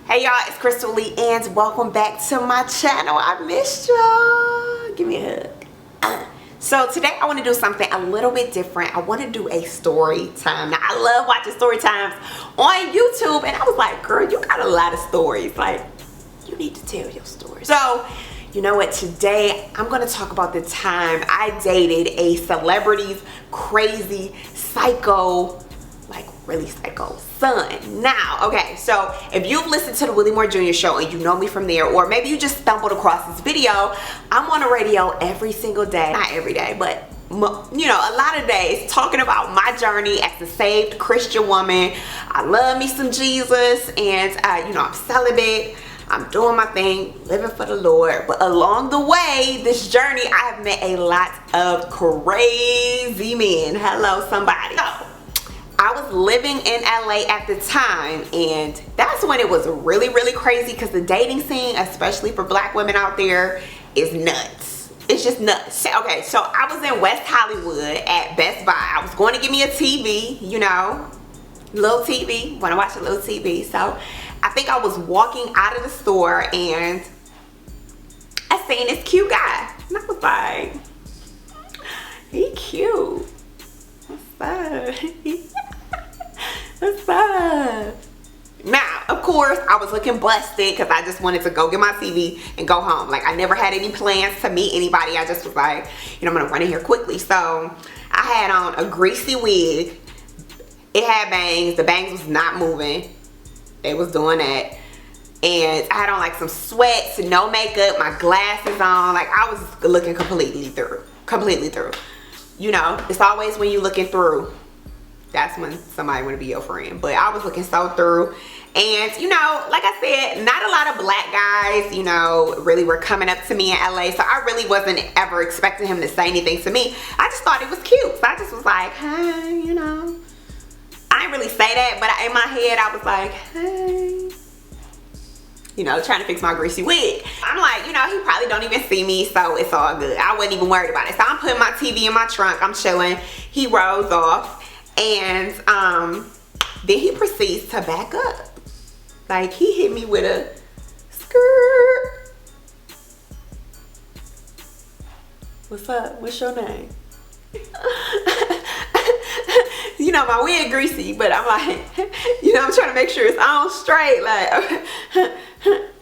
Hey y'all, it's Crystal Lee and welcome back to my channel. I missed y'all. Give me a hug. So today I want to do something a little bit different. I want to do a story time. Now I love watching story times on YouTube, and I was like, girl, you got a lot of stories. Like, you need to tell your story. So you know what, today I'm going to talk about the time I dated a celebrity's crazy psycho, like really psycho son. Now, okay, so if you've listened to the Willie Moore Jr. show and you know me from there, or maybe you just stumbled across this video, I'm on the radio every single day, not every day, but you know, a lot of days, talking about my journey as a saved Christian woman. I love me some Jesus, and you know, I'm celibate. I'm doing my thing, living for the Lord. But along the way, this journey, I have met a lot of crazy men. Hello, somebody. So, I was living in LA at the time, and that's when it was really, really crazy, because the dating scene, especially for black women out there, is nuts. It's just nuts. Okay, so I was in West Hollywood at Best Buy. I was going to get me a TV, you know, little TV, want to watch a little TV. So I think I was walking out of the store and I seen this cute guy. And I was like, he cute. What's up? What's up? Now, of course, I was looking busted because I just wanted to go get my TV and go home. Like, I never had any plans to meet anybody. I just was like, you know, I'm gonna run in here quickly. So I had on a greasy wig. It had bangs. The bangs was not moving. They was doing that. And I had on like some sweats, no makeup, my glasses on. Like, I was looking completely through. You know, it's always when you looking through, that's when somebody want to be your friend. But I was looking so through. And, you know, like I said, not a lot of black guys, you know, really were coming up to me in LA. So I really wasn't ever expecting him to say anything to me. I just thought it was cute. So I just was like, hey, you know. I didn't really say that, but in my head, I was like, hey. You know, trying to fix my greasy wig. I'm like, you know, he probably don't even see me, so it's all good. I wasn't even worried about it. So I'm putting my TV in my trunk. I'm chilling. He rolls off. And then he proceeds to back up. Like, he hit me with a skirt. What's up? What's your name? You know, my wig greasy, but I'm like, you know, I'm trying to make sure it's on straight. Like,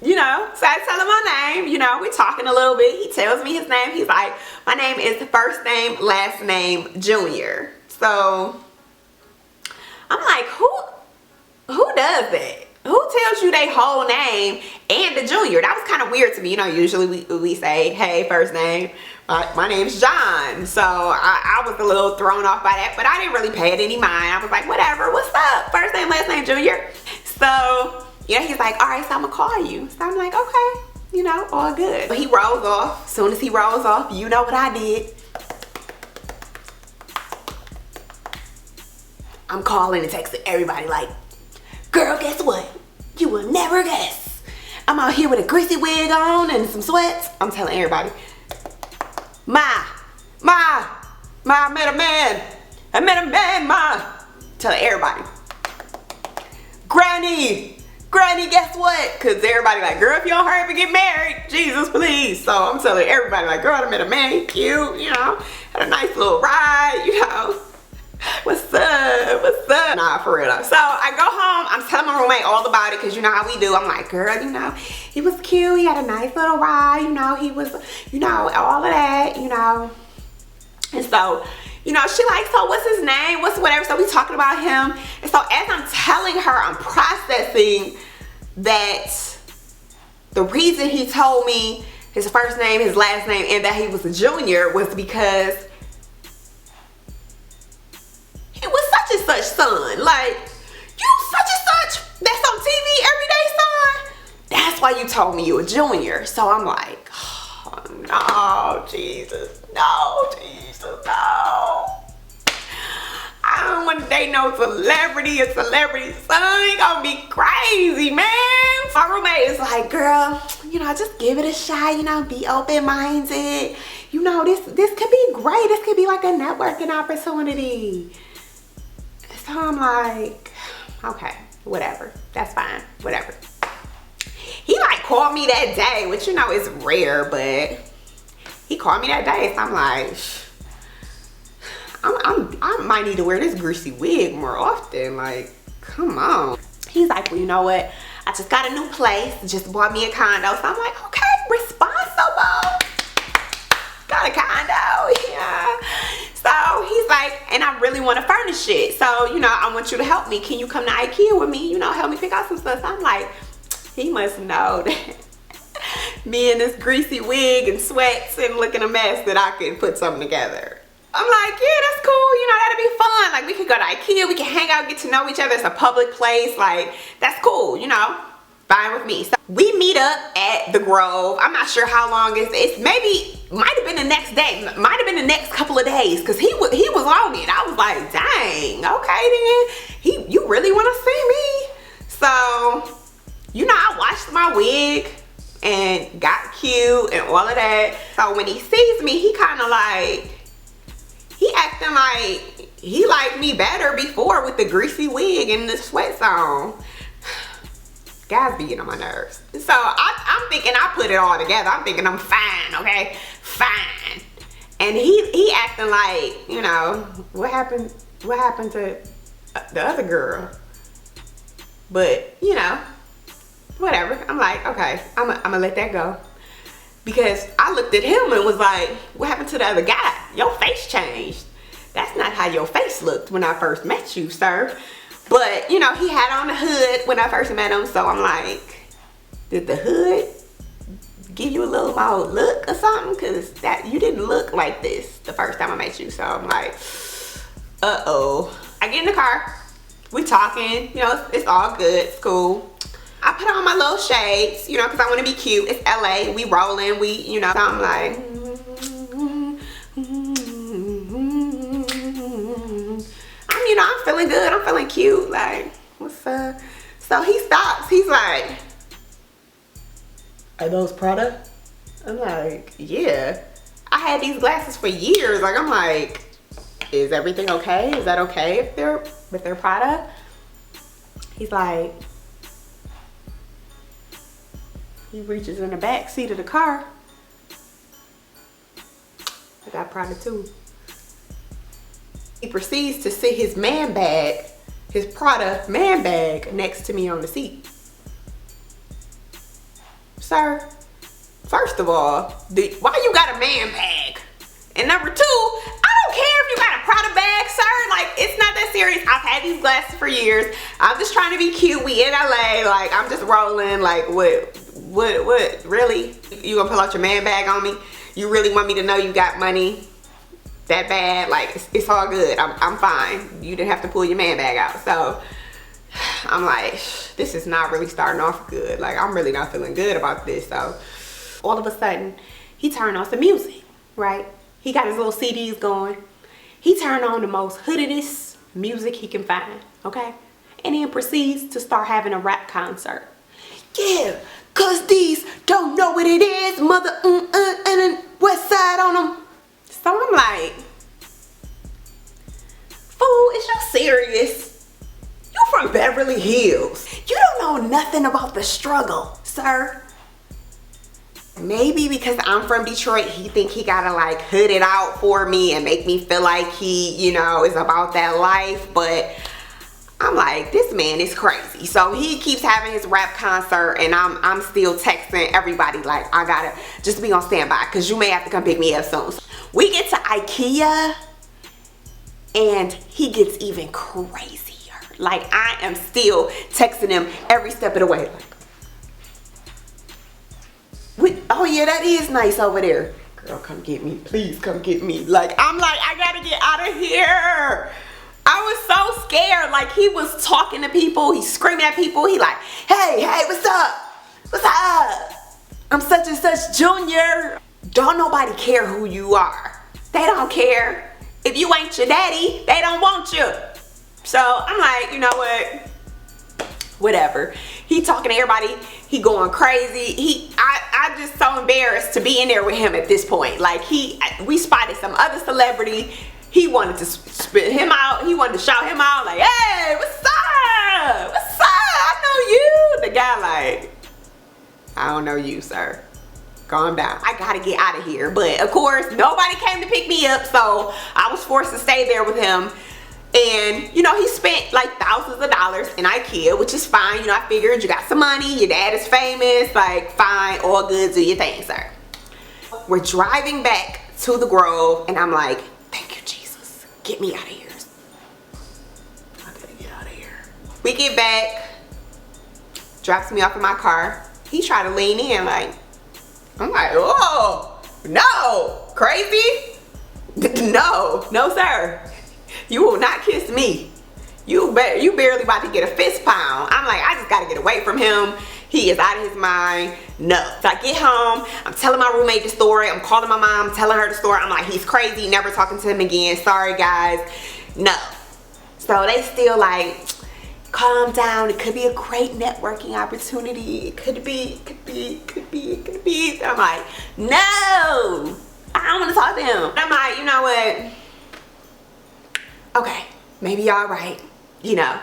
you know, so I tell him my name. You know, we're talking a little bit. He tells me his name. He's like, my name is first name, last name, Junior. So I'm like, who does that? Who tells you their whole name and the junior? That was kind of weird to me. You know, usually we say, hey, first name. My name's John. So I was a little thrown off by that, but I didn't really pay it any mind. I was like, whatever, what's up? First name, last name, Junior. So, you know, he's like, all right, so I'm gonna call you. So I'm like, okay, you know, all good. But he rolls off. As soon as he rolls off, you know what I did. I'm calling and texting everybody like, girl, guess what? You will never guess. I'm out here with a greasy wig on and some sweats. I'm telling everybody, I met a man. I met a man, Ma. Telling everybody. Granny, guess what? Because everybody like, girl, if you don't hurry up and get married, Jesus, please. So I'm telling everybody like, girl, I met a man, he cute, you know. Had a nice little ride, you know. What's up? What's up? Nah, for real though. So I go home. I'm telling my roommate all about it, because you know how we do. I'm like, girl, you know, he was cute. He had a nice little ride. You know, he was, you know, all of that, you know. And so, you know, she like, so what's his name? What's whatever? So we talking about him. And so as I'm telling her, I'm processing that the reason he told me his first name, his last name, and that he was a junior was because he was such and such son. Like, you such and such that's on TV every day, son. That's why you told me you a junior. So I'm like, oh, no, Jesus. No, Jesus, no. I don't want to date no celebrity. A celebrity son, he gonna be crazy, man. My roommate is like, girl, you know, just give it a shot, you know, be open-minded. You know, this could be great. This could be like a networking opportunity. So I'm like, okay, whatever. That's fine, whatever. called me that day, which you know is rare, but he called me that day. So I'm like, I might need to wear this greasy wig more often. Like, come on. He's like, well, you know what? I just got a new place. Just bought me a condo. So I'm like, okay, responsible. Got a condo, yeah. So he's like, and I really want to furnish it. So, you know, I want you to help me. Can you come to IKEA with me? You know, help me pick out some stuff. So I'm like, he must know that me in this greasy wig and sweats and looking a mess that I could put something together. I'm like, yeah, that's cool. You know, that'd be fun. Like, we could go to IKEA. We can hang out, get to know each other. It's a public place. Like, that's cool, you know. Fine with me. So we meet up at the Grove. I'm not sure how long it's maybe, might have been the next day. Might have been the next couple of days. Because he was on it. I was like, dang, okay then. You really want to see me? So, you know, I washed my wig and got cute and all of that. So when he sees me, he kind of like, he acting like he liked me better before with the greasy wig and the sweats on. Guys be getting on my nerves. So I'm thinking I put it all together. I'm thinking I'm fine, okay? Fine. And he acting like, you know, what happened to the other girl? But, you know, whatever. I'm like, okay, I'm gonna let that go. Because I looked at him and was like, what happened to the other guy? Your face changed. That's not how your face looked when I first met you, sir. But, you know, he had on the hood when I first met him. So I'm like, did the hood give you a little more look or something? Because you didn't look like this the first time I met you. So I'm like, uh-oh. I get in the car. We talking. You know, it's all good. It's cool. I put on my little shades, you know, because I want to be cute. It's LA. We rolling. You know. So I'm like, you know, I'm feeling good. I'm feeling cute. Like, what's up? So he stops. He's like, are those Prada? I'm like, yeah. I had these glasses for years. Like, I'm like, is everything okay? Is that okay if they're Prada? He's like, he reaches in the back seat of the car. I got Prada too. He proceeds to sit his man bag, his Prada man bag, next to me on the seat. Sir, first of all, why you got a man bag? And number two, I don't care if you got a Prada bag, sir. Like, it's not that serious. I've had these glasses for years. I'm just trying to be cute. We in LA. Like, I'm just rolling. Like, what, really? You gonna pull out your man bag on me? You really want me to know you got money that bad? Like, it's all good. I'm fine. You didn't have to pull your man bag out. So I'm like, this is not really starting off good. Like, I'm really not feeling good about this. So all of a sudden, he turned on some music, right? He got his little CDs going. He turned on the most hoodedest music he can find, okay? And then proceeds to start having a rap concert. Yeah, cause these don't know what it is, mother and then west side on them. So I'm like, fool, is you serious? You from Beverly Hills. You don't know nothing about the struggle, sir. Maybe because I'm from Detroit, he think he gotta like hood it out for me and make me feel like he, you know, is about that life. But I'm like, this man is crazy. So he keeps having his rap concert and I'm still texting everybody like, I gotta just be on standby because you may have to come pick me up soon. So we get to IKEA and he gets even crazier. Like, I am still texting him every step of the way. Like, oh yeah, that is nice over there. Girl, come get me. Please come get me. Like, I'm like, I gotta get out of here. I was so scared. Like, he was talking to people. He's screaming at people. He like, hey, what's up? What's up? I'm such and such junior. Don't nobody care who you are. They don't care. If you ain't your daddy, they don't want you. So I'm like, you know what? Whatever. He talking to everybody. He going crazy. I'm just so embarrassed to be in there with him at this point. Like, we spotted some other celebrity. He wanted to spit him out. He wanted to shout him out like, hey, what's up? What's up? I know you. The guy like, I don't know you, sir. Calm down. I gotta get out of here. But of course, nobody came to pick me up, so I was forced to stay there with him. And you know, he spent like thousands of dollars in IKEA, which is fine. You know, I figured you got some money, your dad is famous, like fine, all good, do your thing, sir. We're driving back to the Grove, and I'm like, thank you, Jesus. Get me out of here. I gotta get out of here. We get back, drops me off in my car. He tried to lean in, like, I'm like, oh, no, crazy? No, sir. You will not kiss me. You barely about to get a fist pound. I'm like, I just gotta get away from him. He is out of his mind. No. So I get home, I'm telling my roommate the story. I'm calling my mom, telling her the story. I'm like, he's crazy, never talking to him again. Sorry, guys. No. So they still like, calm down. It could be a great networking opportunity. It could be. I'm like, no, I don't want to talk to him. I'm like, you know what? Okay, maybe y'all right. You know,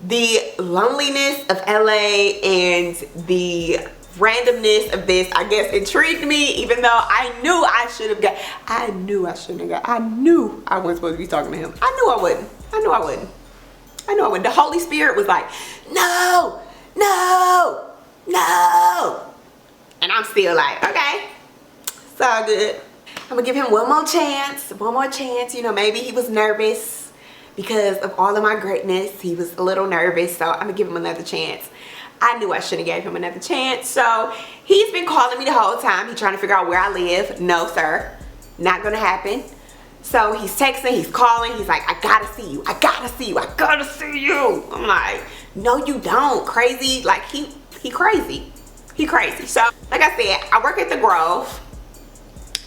the loneliness of LA and the randomness of this, I guess, intrigued me, even though I knew I shouldn't have got, I knew I wasn't supposed to be talking to him. I knew I wouldn't. The Holy Spirit was like, no. And I'm still like, okay, it's all good. I'm gonna give him one more chance. You know, maybe he was nervous because of all of my greatness. He was a little nervous, so I'm gonna give him another chance. I knew I shouldn't have gave him another chance. So he's been calling me the whole time. He's trying to figure out where I live. No, sir, not gonna happen. So he's texting, he's calling, he's like, I gotta see you. I'm like, no, you don't, crazy. Like, he crazy. So, like I said, I work at the Grove.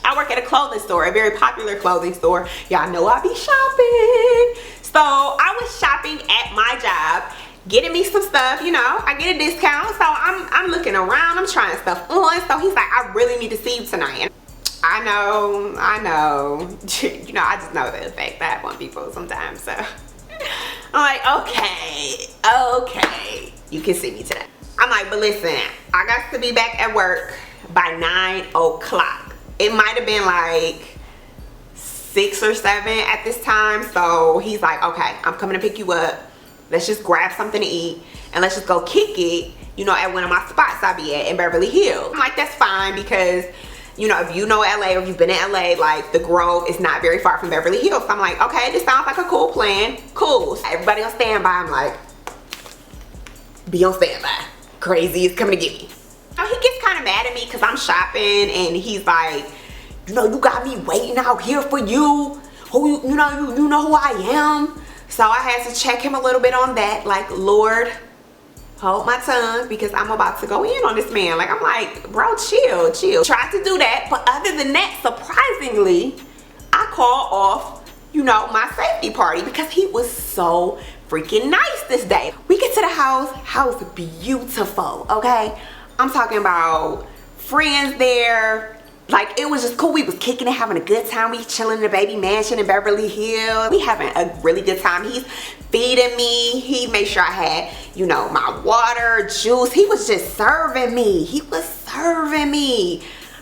I work at a clothing store, a very popular clothing store. Y'all know I be shopping. So I was shopping at my job, getting me some stuff, you know, I get a discount. So I'm looking around, I'm trying stuff on. So he's like, I really need to see you tonight. I know. You know, I just know the effect that I want people sometimes. So I'm like, okay, you can see me today. I'm like, but listen, I got to be back at work by 9 o'clock. It might have been like 6 or 7 at this time. So he's like, okay, I'm coming to pick you up. Let's just grab something to eat and let's just go kick it, you know, at one of my spots I be at in Beverly Hills. I'm like, that's fine, because you know, if you know LA or you've been in LA, like the Grove is not very far from Beverly Hills. So I'm like, okay, this sounds like a cool plan. Cool. So everybody on standby. I'm like, be on standby. Crazy is coming to get me. So he gets kind of mad at me because I'm shopping, and he's like, you know, you got me waiting out here for you. You know who I am. So I had to check him a little bit on that. Like, Lord, hold my tongue, because I'm about to go in on this man. Like, I'm like, bro, chill. Tried to do that, but other than that, surprisingly, I called off, you know, my safety party because he was so freaking nice this day. We get to the house beautiful, okay? I'm talking about friends there. Like, it was just cool. We was kicking it, having a good time. We chilling in the baby mansion in Beverly Hills. We having a really good time. He's feeding me. He made sure I had, you know, my water, juice. He was just serving me.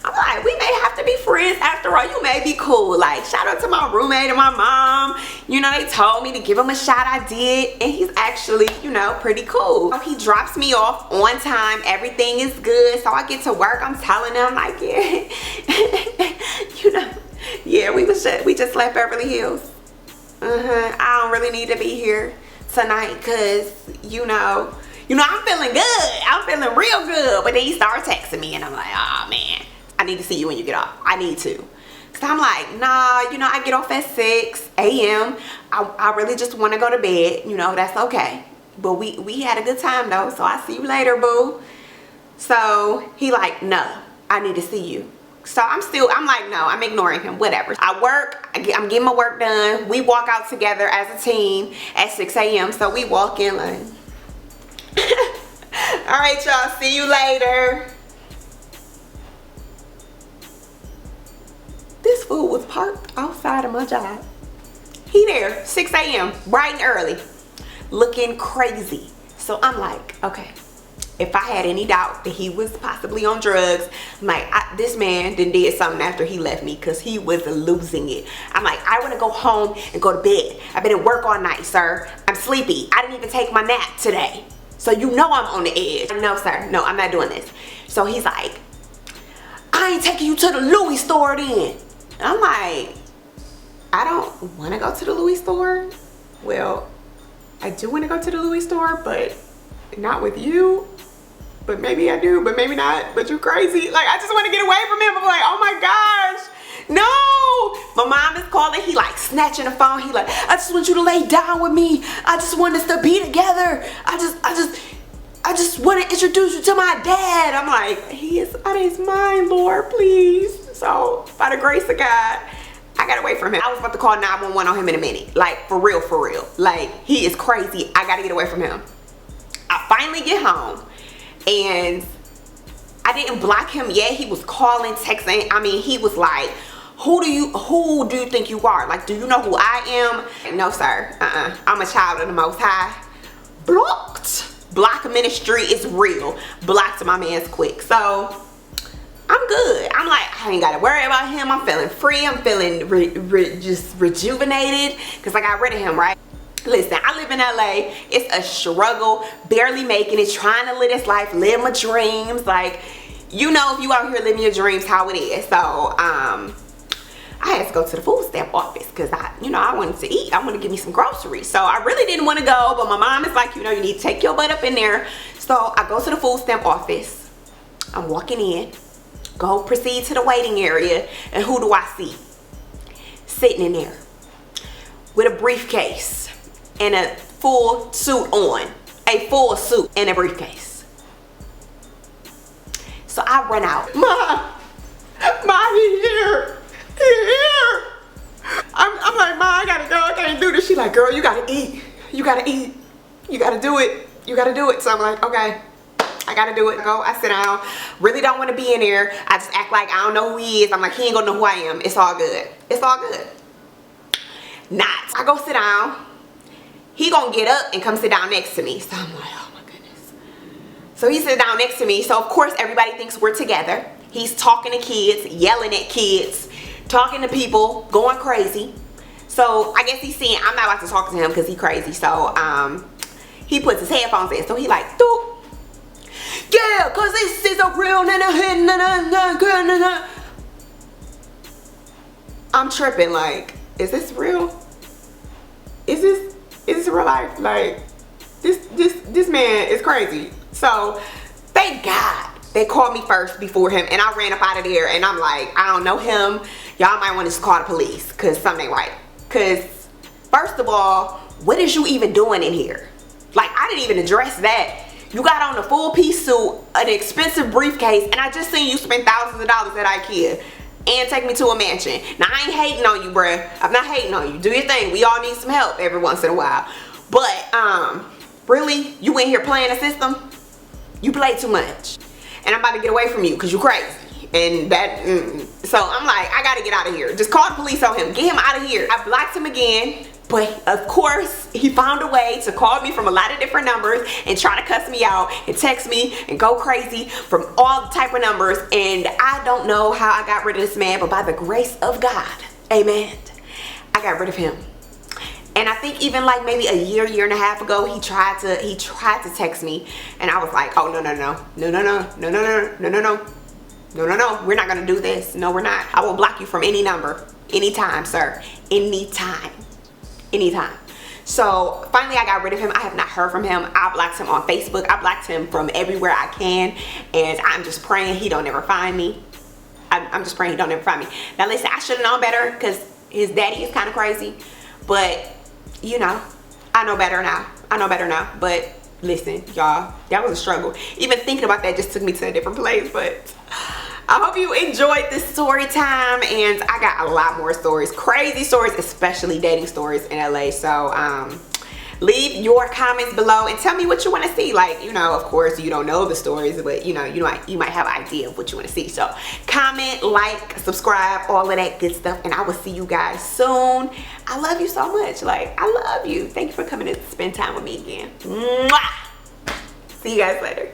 I'm like, we may have to be friends after all. You may be cool. Like, shout out to my roommate and my mom. You know, they told me to give him a shot. I did. And he's actually, you know, pretty cool. So he drops me off on time. Everything is good. So I get to work. I'm telling him, like, yeah. You know, yeah, we just left Beverly Hills. I don't really need to be here tonight because, you know, I'm feeling good. I'm feeling real good. But then he started texting me and I'm like, oh, man. I need to see you when you get off. I need to. So I'm like, nah, you know, I get off at 6 a.m. I really just want to go to bed. You know, that's okay. But we had a good time though. So I'll see you later, boo. So he like, no, I need to see you. So I'm like, no, I'm ignoring him, whatever. I work, I'm getting my work done. We walk out together as a team at 6 a.m. So we walk in like, all right, y'all, see you later. This fool was parked outside of my job. He there, 6 a.m., bright and early, looking crazy. So I'm like, okay, if I had any doubt that he was possibly on drugs, I'm like, this man did something after he left me, because he was losing it. I'm like, I want to go home and go to bed. I've been at work all night, sir. I'm sleepy. I didn't even take my nap today. So you know I'm on the edge. No, sir. No, I'm not doing this. So he's like, I ain't taking you to the Louis store then. I'm like, I don't want to go to the Louis store. Well, I do want to go to the Louis store, but not with you. But maybe I do, but maybe not. But you crazy. Like, I just want to get away from him. I'm like, oh my gosh, no. My mom is calling. He like snatching the phone. He like, I just want you to lay down with me. I just want us to be together. I just want to introduce you to my dad. I'm like, he is out of his mind, Lord, please. So by the grace of God, I got away from him. I was about to call 911 on him in a minute. Like, for real, for real. Like, he is crazy. I got to get away from him. I finally get home. And I didn't block him yet. He was calling, texting. I mean, he was like, who do you think you are? Like, do you know who I am? No, sir. I'm a child of the Most High. Blocked. Block ministry is real. Blocked my man's quick. So I'm good. I'm like, I ain't gotta worry about him. I'm feeling free. I'm feeling just rejuvenated, because I got rid of him, right? Listen, I live in LA. It's a struggle, barely making it, trying to live this life, live my dreams. Like, you know, if you out here living your dreams, how it is. So, I had to go to the food stamp office, because I wanted to eat. I wanted to give me some groceries. So I really didn't want to go, but my mom is like, you need to take your butt up in there. So I go to the food stamp office. I'm walking in, proceed to the waiting area, and who do I see? Sitting in there with a briefcase and a full suit on. A full suit and a briefcase. So I run out. Ma, he here. He here. I'm like, Ma, I gotta go. I can't do this. She like, girl, you gotta eat. You gotta eat. You gotta do it. You gotta do it. So I'm like, okay, I gotta do it. I sit down. Really don't want to be in there. I just act like I don't know who he is. I'm like, he ain't gonna know who I am. It's all good. It's all good. Not. I go sit down. He gonna get up and come sit down next to me. So I'm like, oh my goodness. So he sits down next to me. So of course everybody thinks we're together. He's talking to kids, yelling at kids, talking to people, going crazy. So I guess he's seeing I'm not about to talk to him because he's crazy. So he puts his headphones in. So he like, doop. Yeah, cause this is a real I'm tripping. Like, is this real? Is this real life? Like, this man is crazy. So thank God they called me first before him, and I ran up out of there. And I'm like, I don't know him. Y'all might want to just call the police, because something ain't right. Because first of all, what is you even doing in here? Like, I didn't even address that. You got on a full piece suit, an expensive briefcase, and I just seen you spend thousands of dollars at IKEA and take me to a mansion. Now, I ain't hating on you, bruh. I'm not hating on you. Do your thing. We all need some help every once in a while. But, really? You in here playing a system? You play too much. And I'm about to get away from you because you crazy. And that, So I'm like, I gotta get out of here. Just call the police on him. Get him out of here. I blocked him again. But of course, he found a way to call me from a lot of different numbers and try to cuss me out and text me and go crazy from all the type of numbers. And I don't know how I got rid of this man, but by the grace of God, amen, I got rid of him. And I think even like maybe a year and a half ago, he tried to text me, and I was like, oh, no, we're not gonna do this. No, we're not. I will block you from any number, anytime, sir, anytime. So finally I got rid of him. I have not heard from him. I blocked him on Facebook. I blocked him from everywhere I can, and I'm just praying he don't ever find me. I'm just praying he don't ever find me. Now listen, I should have known better because his daddy is kind of crazy, but you know, I know better now. But listen, y'all, that was a struggle. Even thinking about that just took me to a different place. But I hope you enjoyed this story time, and I got a lot more stories, crazy stories, especially dating stories in LA. So leave your comments below and tell me what you want to see. Like, you know, of course you don't know the stories, but you know, you might have an idea of what you want to see. So comment, like, subscribe, all of that good stuff, and I will see you guys soon. I love you so much. Like, I love you. Thank you for coming to spend time with me again. Mwah! See you guys later.